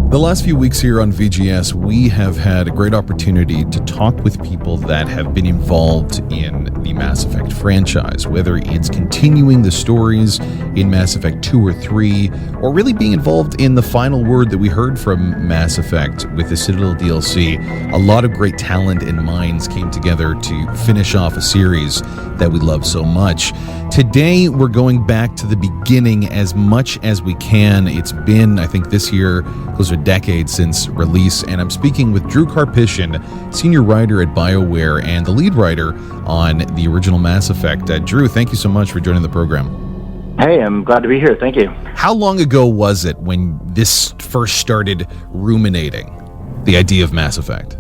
The last few weeks here on VGS, we have had a great opportunity to talk with people that have been involved in the Mass Effect franchise, whether it's continuing the stories in Mass Effect 2 or 3, or really being involved in the final word that we heard from Mass Effect with the Citadel DLC. A lot of great talent and minds came together to finish off a series that we love so much. Today, we're going back to the beginning as much as we can. It's been, I think, this year, close to a decade since release, and I'm speaking with Drew Karpyshyn, senior writer at BioWare and the lead writer on the original Mass Effect. Drew, thank you so much for joining the program. Hey, I'm glad to be here. Thank you. How long ago was it when this first started ruminating, the idea of Mass Effect?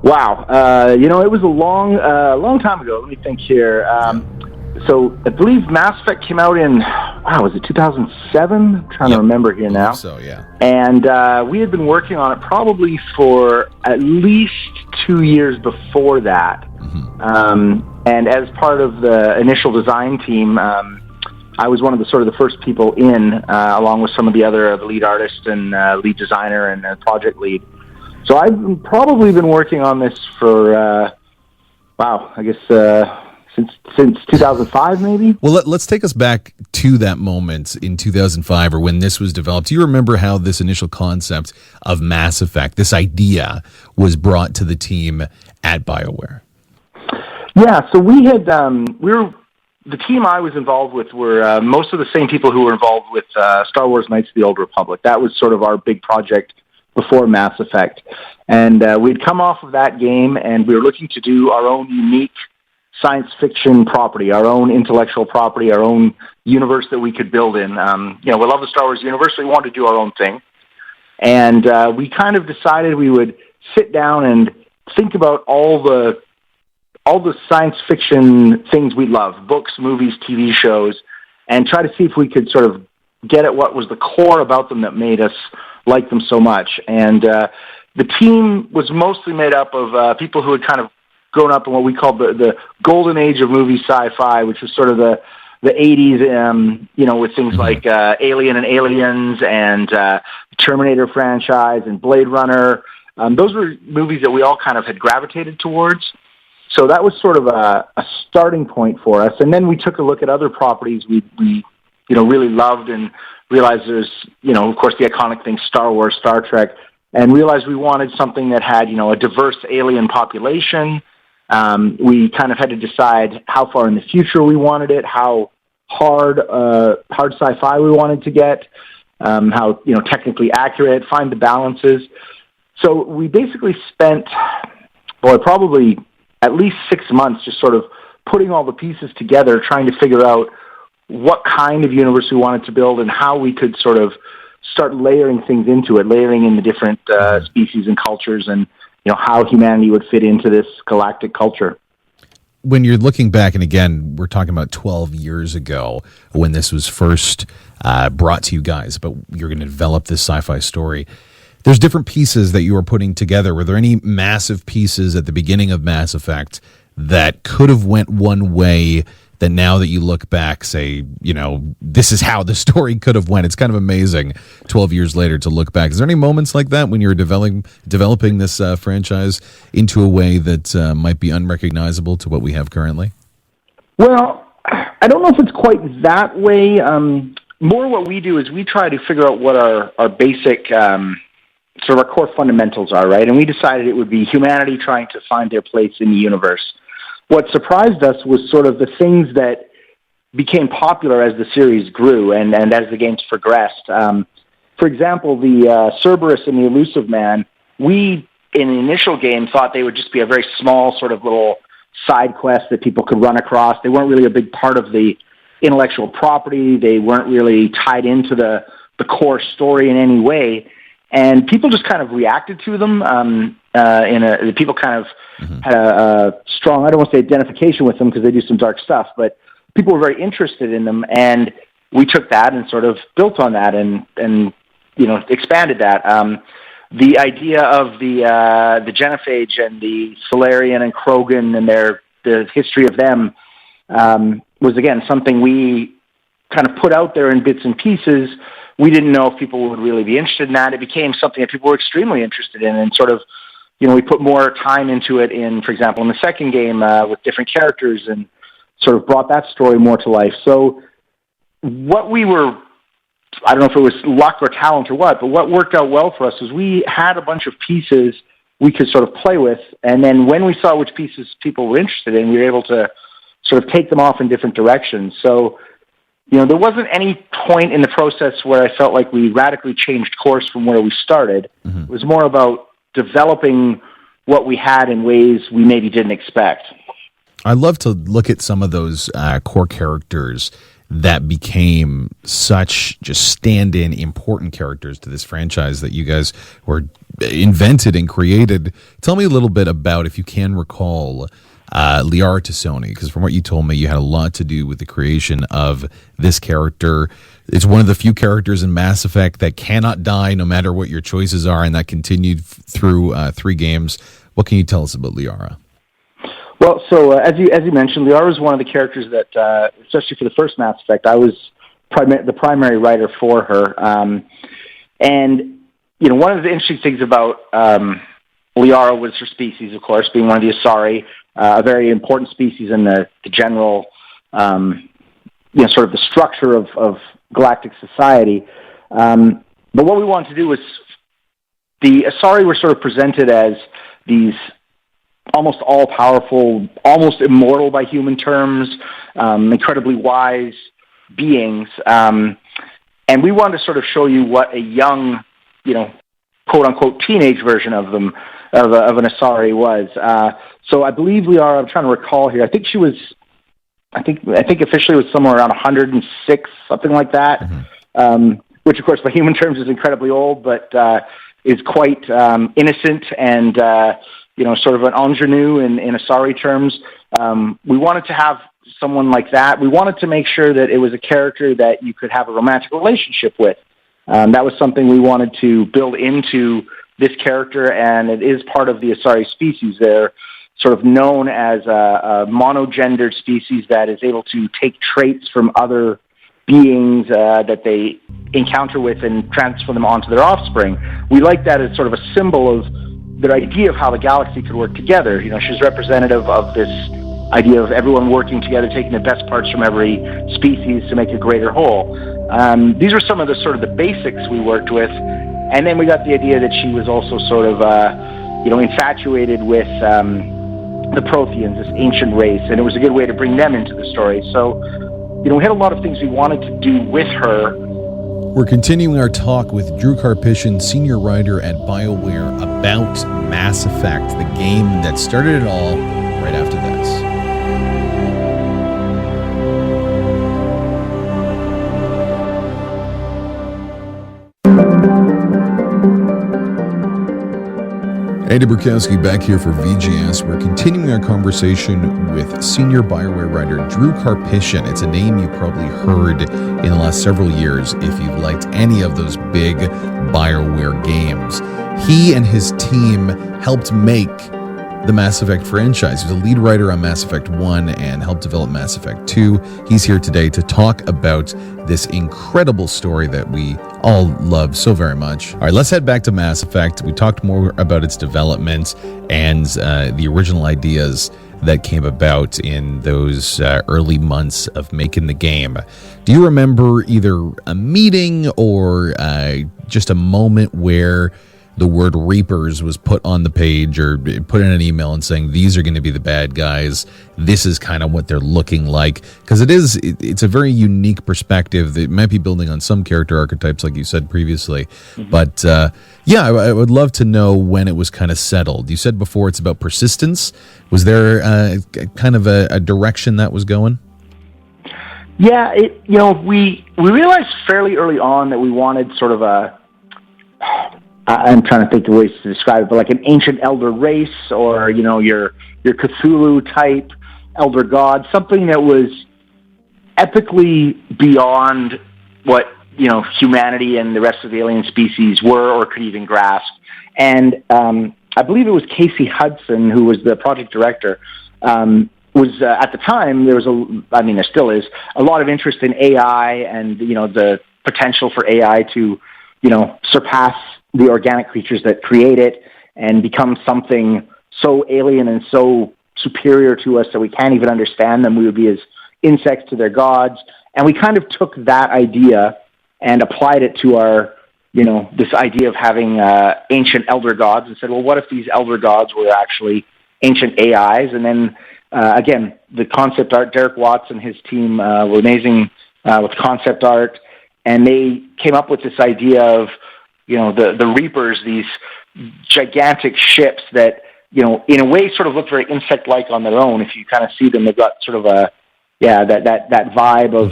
Wow. It was a long time ago. Let me think here. So I believe Mass Effect came out in, was it 2007? I'm trying to remember here now. So, yeah. And we had been working on it probably for at least 2 years before that. Mm-hmm. And as part of the initial design team, I was one of the first people in, along with some of the other lead artists and lead designer and project lead. So I've probably been working on this for, since 2005, maybe? Well, let's take us back to that moment in 2005, or when this was developed. Do you remember how this initial concept of Mass Effect, this idea, was brought to the team at BioWare? Yeah, so we had, the team I was involved with were most of the same people who were involved with Star Wars Knights of the Old Republic. That was sort of our big project before Mass Effect. And we'd come off of that game, and we were looking to do our own unique science fiction property, our own intellectual property, our own universe that we could build in. We love the Star Wars universe, so we wanted to do our own thing. And we kind of decided we would sit down and think about all the science fiction things we love, books, movies, TV shows, and try to see if we could sort of get at what was the core about them that made us like them so much. And the team was mostly made up of people who had kind of grown up in what we call the golden age of movie sci-fi, which was sort of the 80s, with things like Alien and Aliens and Terminator franchise and Blade Runner. Those were movies that we all kind of had gravitated towards. So that was sort of a starting point for us. And then we took a look at other properties we really loved and realized there's, of course, the iconic things, Star Wars, Star Trek, and realized we wanted something that had, a diverse alien population. We kind of had to decide how far in the future we wanted it, how hard sci-fi we wanted to get, how, technically accurate, find the balances. So we basically spent, probably at least 6 months just sort of putting all the pieces together, trying to figure out what kind of universe we wanted to build and how we could sort of start layering things into it, layering in the different species and cultures and, how humanity would fit into this galactic culture. When you're looking back, and again, we're talking about 12 years ago when this was first brought to you guys, but you're going to develop this sci-fi story. There's different pieces that you were putting together. Were there any massive pieces at the beginning of Mass Effect that could have went one way that now that you look back, say, this is how the story could have went? It's kind of amazing 12 years later to look back. Is there any moments like that when you were developing this franchise into a way that might be unrecognizable to what we have currently? Well, I don't know if it's quite that way. More what we do is we try to figure out what our basic, sort of our core fundamentals are, right? And we decided it would be humanity trying to find their place in the universe. What surprised us was sort of the things that became popular as the series grew and as the games progressed. For example, the Cerberus and the Elusive Man, we, in the initial game, thought they would just be a very small sort of little side quest that people could run across. They weren't really a big part of the intellectual property. They weren't really tied into the core story in any way. And people just kind of reacted to them. People kind of had a strong, I don't want to say identification with them because they do some dark stuff, but people were very interested in them. And we took that and sort of built on that and expanded that. The idea of the Genophage and the Solarian and Krogan and the history of them was, again, something we kind of put out there in bits and pieces, we didn't know if people would really be interested in that. It became something that people were extremely interested in, and sort of, we put more time into it for example, in the second game with different characters, and sort of brought that story more to life. So what I don't know if it was luck or talent or what, but what worked out well for us was we had a bunch of pieces we could sort of play with, and then when we saw which pieces people were interested in, we were able to sort of take them off in different directions. So, there wasn't any point in the process where I felt like we radically changed course from where we started. Mm-hmm. It was more about developing what we had in ways we maybe didn't expect. I love to look at some of those core characters that became such just stand-in important characters to this franchise that you guys were invented and created. Tell me a little bit about, if you can recall, Liara Tassoni, because from what you told me, you had a lot to do with the creation of this character. It's one of the few characters in Mass Effect that cannot die no matter what your choices are, and that continued through 3 games. What can you tell us about Liara? Well, so as you mentioned, Liara was one of the characters that, especially for the first Mass Effect, I was the primary writer for her. And one of the interesting things about Liara was her species, of course, being one of the Asari, a very important species in the general, sort of the structure of galactic society. But what we wanted to do was, the Asari were sort of presented as these almost all-powerful, almost immortal by human terms, incredibly wise beings. And we wanted to sort of show you what a young, quote-unquote teenage version of them, of an Asari was. So I believe Liara, I'm trying to recall here, I think officially was somewhere around 106, something like that, which of course by human terms is incredibly old, but is quite innocent and sort of an ingenue in Asari terms. We wanted to have someone like that. We wanted to make sure that it was a character that you could have a romantic relationship with. That was something we wanted to build into this character, and it is part of the Asari species. They're sort of known as a monogendered species that is able to take traits from other beings that they encounter with and transfer them onto their offspring. We like that as sort of a symbol of their idea of how the galaxy could work together. She's representative of this idea of everyone working together, taking the best parts from every species to make a greater whole. These were some of the sort of the basics we worked with, and then we got the idea that she was also sort of, infatuated with the Protheans, this ancient race, and it was a good way to bring them into the story. So, we had a lot of things we wanted to do with her. We're continuing our talk with Drew Karpyshyn, senior writer at BioWare, about Mass Effect, the game that started it all, right after this. Andy Burkowski back here for VGS. We're continuing our conversation with senior BioWare writer Drew Karpyshyn. It's a name you probably heard in the last several years if you've liked any of those big BioWare games. He and his team helped make the Mass Effect franchise. He was a lead writer on Mass Effect 1 and helped develop Mass Effect 2. He's here today to talk about this incredible story that we all love so very much. All right, let's head back to Mass Effect. We talked more about its development and the original ideas that came about in those early months of making the game. Do you remember either a meeting or just a moment where the word Reapers was put on the page or put in an email and saying, these are going to be the bad guys. This is kind of what they're looking like. Because it's a very unique perspective that might be building on some character archetypes, like you said previously. Mm-hmm. But I would love to know when it was kind of settled. You said before it's about persistence. Was there kind of a direction that was going? Yeah, we realized fairly early on that we wanted sort of I'm trying to think of ways to describe it, but like an ancient elder race or, your Cthulhu type elder god, something that was epically beyond what, humanity and the rest of the alien species were or could even grasp. And I believe it was Casey Hudson, who was the project director, was at the time, there still is, a lot of interest in AI and, the potential for AI to, surpass the organic creatures that create it and become something so alien and so superior to us that we can't even understand them. We would be as insects to their gods. And we kind of took that idea and applied it to our, this idea of having ancient elder gods, and said, well, what if these elder gods were actually ancient AIs? And then, again, the concept art, Derek Watts and his team were amazing with concept art, and they came up with this idea of, the Reapers, these gigantic ships that, in a way sort of look very insect-like on their own. If you kind of see them, they've got sort of that vibe of,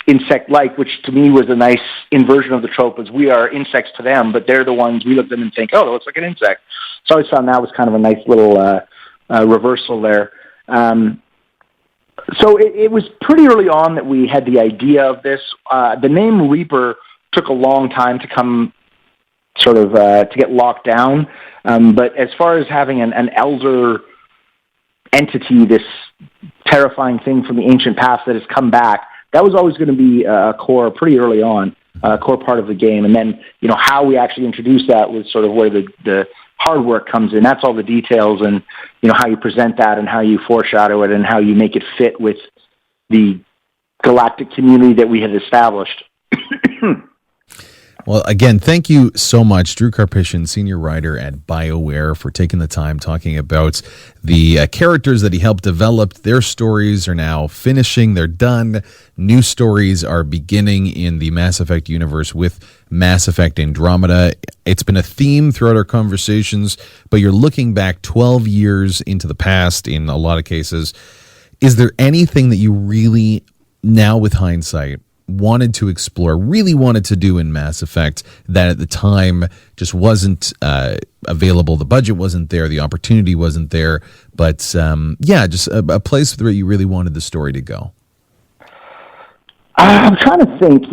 insect-like, which to me was a nice inversion of the trope, as we are insects to them, but they're the ones, we look at them and think, oh, that looks like an insect. So I always found that was kind of a nice little reversal there. So it was pretty early on that we had the idea of this. The name Reaper took a long time to come sort of to get locked down. But as far as having an elder entity, this terrifying thing from the ancient past that has come back, that was always going to be a core pretty early on, a core part of the game. And then, how we actually introduced that was sort of where the hard work comes in. That's all the details and, how you present that and how you foreshadow it and how you make it fit with the galactic community that we had established. Well, again, thank you so much, Drew Karpyshyn, senior writer at BioWare, for taking the time talking about the characters that he helped develop. Their stories are now finishing. They're done. New stories are beginning in the Mass Effect universe with Mass Effect Andromeda. It's been a theme throughout our conversations, but you're looking back 12 years into the past in a lot of cases. Is there anything that you really, now with hindsight, wanted to explore, really wanted to do in Mass Effect that at the time just wasn't available? The budget wasn't there, the opportunity wasn't there, but just a place where you really wanted the story to go. I'm trying to think,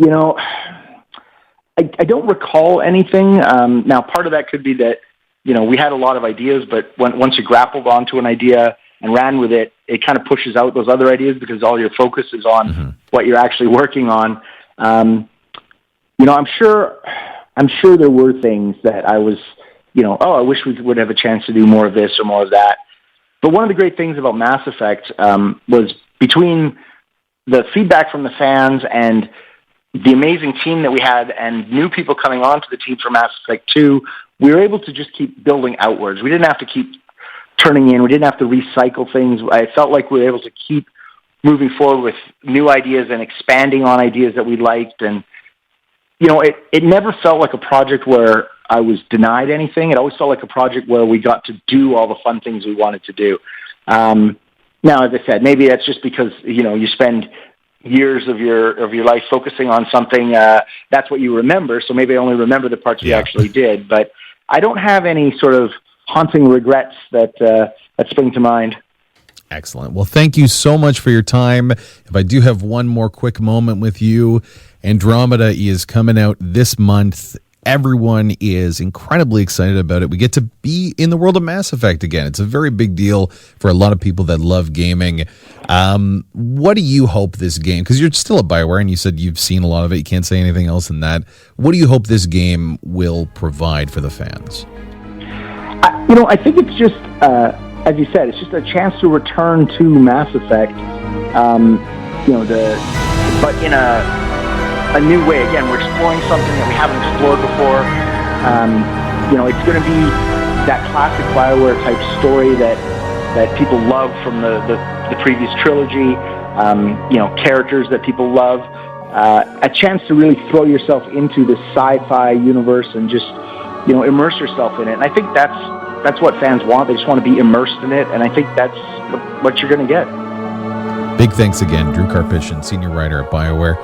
I don't recall anything. Now, part of that could be that, we had a lot of ideas, but once you grappled onto an idea and ran with it, it kind of pushes out those other ideas because all your focus is on what you're actually working on. I'm sure there were things that I was, I wish we would have a chance to do more of this or more of that. But one of the great things about Mass Effect was between the feedback from the fans and the amazing team that we had and new people coming onto the team for Mass Effect 2, we were able to just keep building outwards. We didn't have to keep turning in. We didn't have to recycle things. I felt like we were able to keep moving forward with new ideas and expanding on ideas that we liked. And, it never felt like a project where I was denied anything. It always felt like a project where we got to do all the fun things we wanted to do. Now, as I said, maybe that's just because, you spend years of your life focusing on something. That's what you remember. So maybe I only remember the parts we actually did. But I don't have any sort of haunting regrets that spring to mind. Excellent. Well, thank you so much for your time. If I do have one more quick moment with you, Andromeda is coming out this month. Everyone is incredibly excited about it. We get to be in the world of Mass Effect again. It's a very big deal for a lot of people that love gaming. What do you hope this game, because you're still at BioWare and you said you've seen a lot of it, you can't say anything else than that. What do you hope this game will provide for the fans? I think it's just, as you said, it's just a chance to return to Mass Effect, but in a new way. Again, we're exploring something that we haven't explored before. It's going to be that classic BioWare type story that people love from the previous trilogy. Characters that people love. A chance to really throw yourself into this sci-fi universe and just immerse yourself in it. And I think that's what fans want. They just want to be immersed in it, and I think that's what you're going to get. Big thanks again, Drew Karpyshyn, senior writer at BioWare.